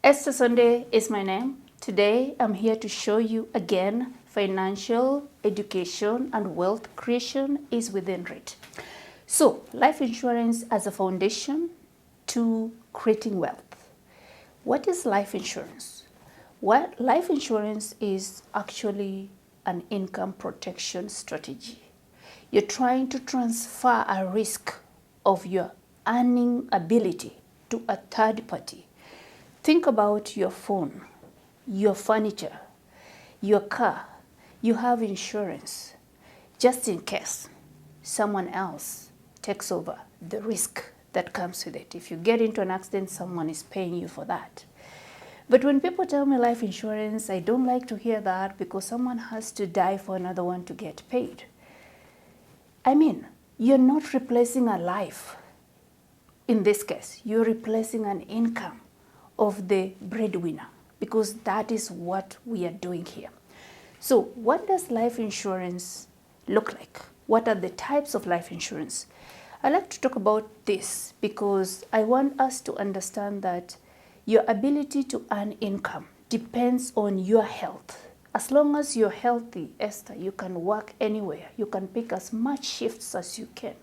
Esther Sande is my name. Today I'm here to show you again financial education and wealth creation is within reach. So, life insurance as a foundation to creating wealth. What is life insurance? Well, life insurance is actually an income protection strategy. You're trying to transfer a risk of your earning ability to a third party. Think about your phone, your furniture, your car. You have insurance just in case someone else takes over the risk that comes with it. If you get into an accident, someone is paying you for that. But when people tell me life insurance, I don't like to hear that because someone has to die for another one to get paid. I mean, you're not replacing a life. In this case, you're replacing an income of the breadwinner, because that is what we are doing here. So what does life insurance look like? What are the types of life insurance? I like to talk about this because I want us to understand that your ability to earn income depends on your health. As long as you're healthy, Esther, you can work anywhere. You can pick as much shifts as you can.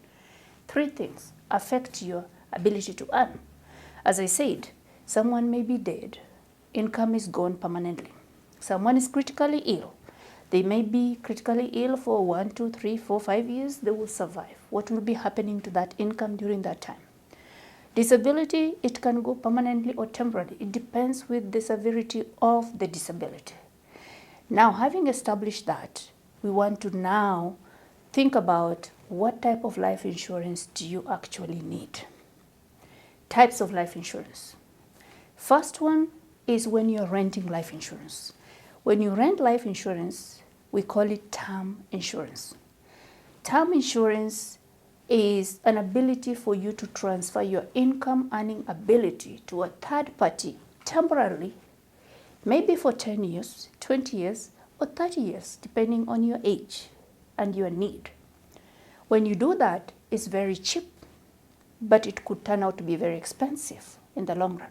Three things affect your ability to earn. As I said, someone may be dead, income is gone permanently. Someone is critically ill. They may be critically ill for 1, 2, 3, 4, 5 years, they will survive. What will be happening to that income during that time? Disability, it can go permanently or temporarily. It depends with the severity of the disability. Now, having established that, we want to now think about what type of life insurance do you actually need? Types of life insurance. First one is when you're renting life insurance. When you rent life insurance, we call it term insurance. Term insurance is an ability for you to transfer your income earning ability to a third party temporarily, maybe for 10 years, 20 years, or 30 years, depending on your age and your need. When you do that, it's very cheap, but it could turn out to be very expensive in the long run.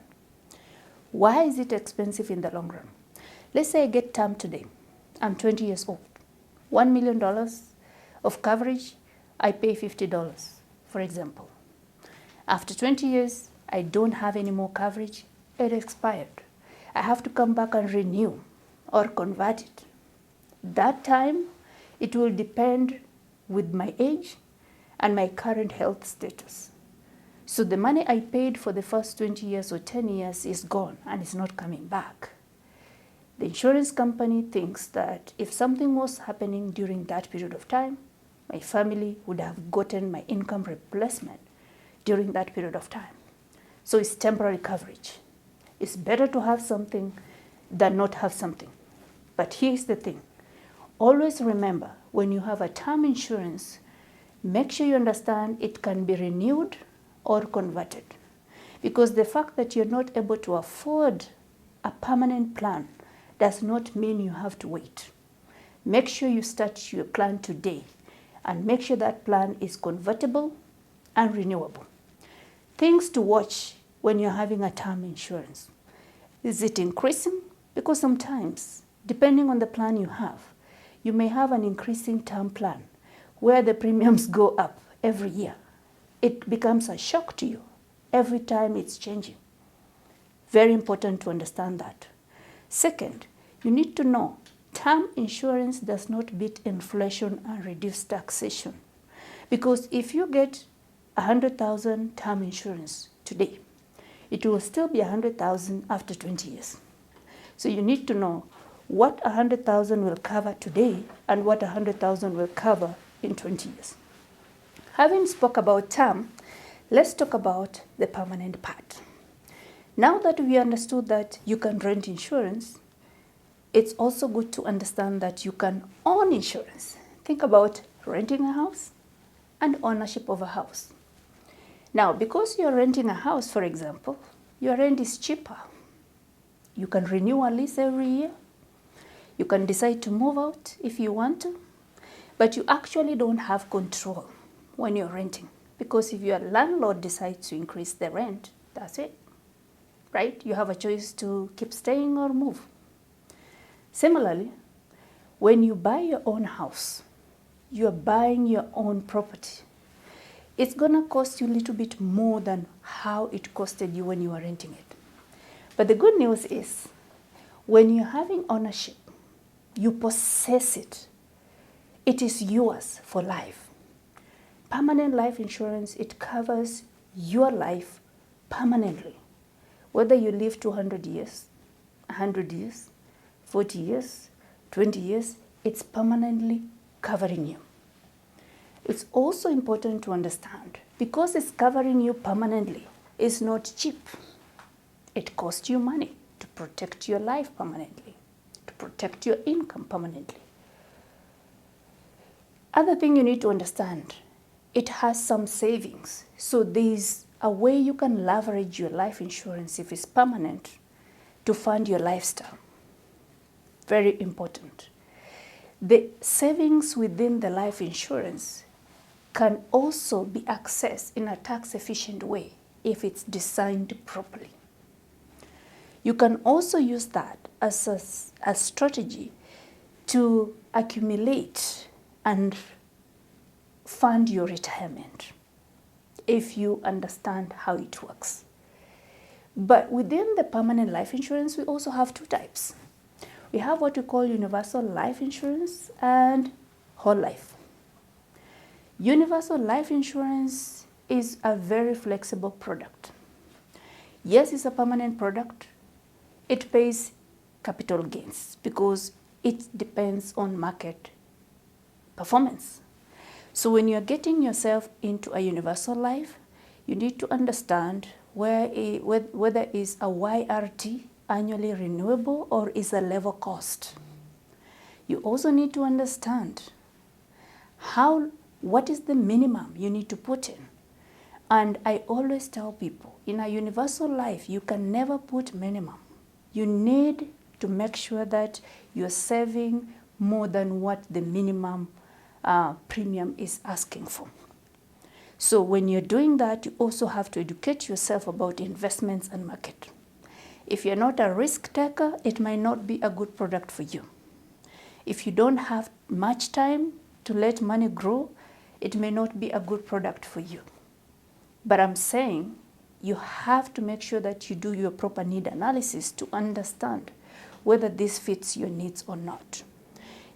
Why is it expensive in the long run? Let's say I get term today. I'm 20 years old. $1 million of coverage, I pay $50, for example. After 20 years, I don't have any more coverage. It expired. I have to come back and renew or convert it. That time, it will depend with my age and my current health status. So the money I paid for the first 20 years or 10 years is gone and it's not coming back. The insurance company thinks that if something was happening during that period of time, my family would have gotten my income replacement during that period of time. So it's temporary coverage. It's better to have something than not have something. But here's the thing. Always remember, when you have a term insurance, make sure you understand it can be renewed or converted. Because the fact that you're not able to afford a permanent plan does not mean you have to wait. Make sure you start your plan today and make sure that plan is convertible and renewable. Things to watch when you're having a term insurance. Is it increasing? Because sometimes, depending on the plan you have, you may have an increasing term plan where the premiums go up every year. It becomes a shock to you every time it's changing. Very important to understand that. Second, you need to know term insurance does not beat inflation and reduce taxation. Because if you get 100,000 term insurance today, it will still be 100,000 after 20 years. So you need to know what 100,000 will cover today and what 100,000 will cover in 20 years. Having spoke about term, let's talk about the permanent part. Now that we understood that you can rent insurance, it's also good to understand that you can own insurance. Think about renting a house and ownership of a house. Now, because you're renting a house, for example, your rent is cheaper. You can renew a lease every year. You can decide to move out if you want to, but you actually don't have control when you're renting, because if your landlord decides to increase the rent, that's it. right? You have a choice to keep staying or move. Similarly, when you buy your own house, you're buying your own property. It's gonna cost you a little bit more than how it costed you when you were renting it. But the good news is, when you're having ownership, you possess it. It is yours for life. Permanent life insurance, it covers your life permanently. Whether you live 200 years, 100 years, 40 years, 20 years, it's permanently covering you. It's also important to understand, because it's covering you permanently, it's not cheap. It costs you money to protect your life permanently, to protect your income permanently. Other thing you need to understand, it has some savings. So there's a way you can leverage your life insurance if it's permanent to fund your lifestyle. Very important. The savings within the life insurance can also be accessed in a tax-efficient way if it's designed properly. You can also use that as a strategy to accumulate and fund your retirement if you understand how it works. But within the permanent life insurance, we also have two types. We have what we call universal life insurance and whole life. Universal life insurance is a very flexible product. Yes, it's a permanent product. It pays capital gains because it depends on market performance. So when you're getting yourself into a universal life, you need to understand whether it's a YRT, annually renewable, or is a level cost. You also need to understand what is the minimum you need to put in. And I always tell people, in a universal life, you can never put minimum. You need to make sure that you're saving more than what the minimum premium is asking for. So when you're doing that, you also have to educate yourself about investments and market. If you're not a risk taker, it might not be a good product for you. If you don't have much time to let money grow, it may not be a good product for you. But I'm saying you have to make sure that you do your proper need analysis to understand whether this fits your needs or not.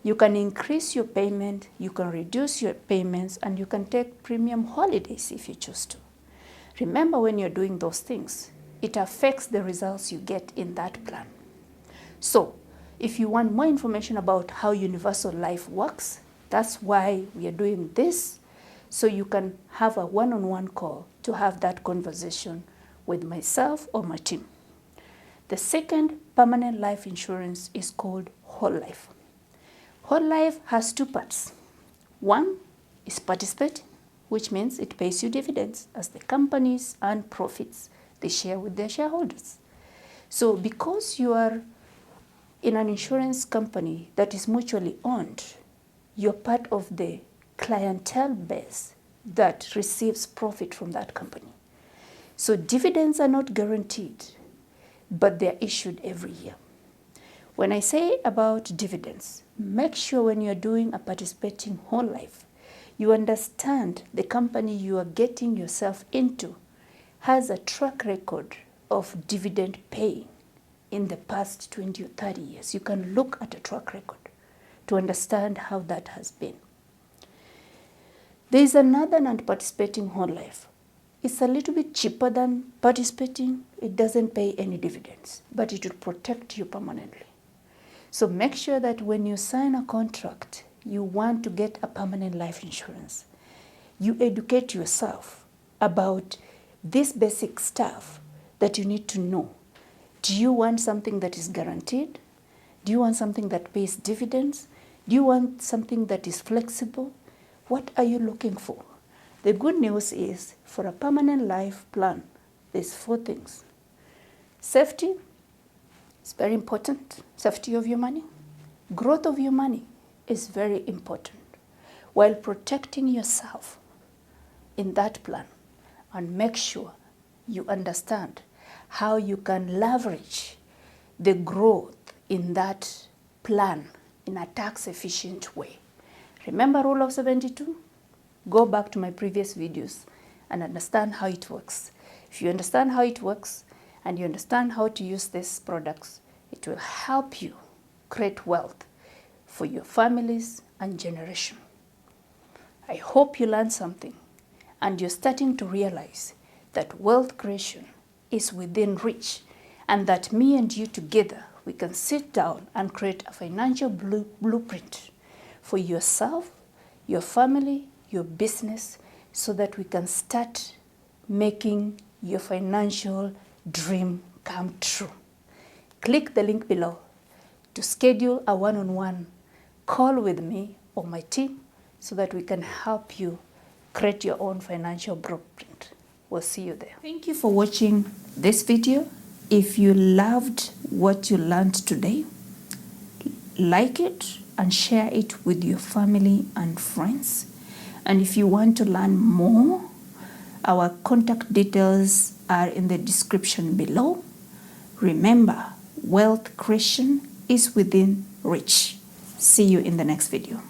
You can increase your payment, you can reduce your payments, and you can take premium holidays if you choose to. Remember, when you're doing those things, it affects the results you get in that plan. So, if you want more information about how universal life works, that's why we are doing this, so you can have a one-on-one call to have that conversation with myself or my team. The second permanent life insurance is called whole life. Whole life has two parts. One is participating, which means it pays you dividends as the companies earn profits they share with their shareholders. So because you are in an insurance company that is mutually owned, you're part of the clientele base that receives profit from that company. So dividends are not guaranteed, but they're issued every year. When I say about dividends, make sure when you're doing a participating whole life, you understand the company you are getting yourself into has a track record of dividend paying in the past 20 or 30 years. You can look at a track record to understand how that has been. There is another non-participating whole life. It's a little bit cheaper than participating. It doesn't pay any dividends, but it will protect you permanently. So make sure that when you sign a contract, you want to get a permanent life insurance, you educate yourself about this basic stuff that you need to know. Do you want something that is guaranteed? Do you want something that pays dividends? Do you want something that is flexible? What are you looking for? The good news is, for a permanent life plan, there's 4 things. Safety is very important. Safety of your money. Growth of your money is very important, while protecting yourself in that plan. And make sure you understand how you can leverage the growth in that plan in a tax efficient way. Remember rule of 72? Go back to my previous videos and understand how it works. If you understand how it works and you understand how to use these products, it will help you create wealth for your families and generation. I hope you learned something and you're starting to realize that wealth creation is within reach and that me and you together, we can sit down and create a financial blueprint for yourself, your family, your business, so that we can start making your financial dream come true. Click the link below to schedule a one-on-one call with me or my team so that we can help you create your own financial blueprint. We'll see you there. Thank you for watching this video. If you loved what you learned today, like it and share it with your family and friends. And if you want to learn more, our contact details are in the description below. Remember, wealth creation is within reach. See you in the next video.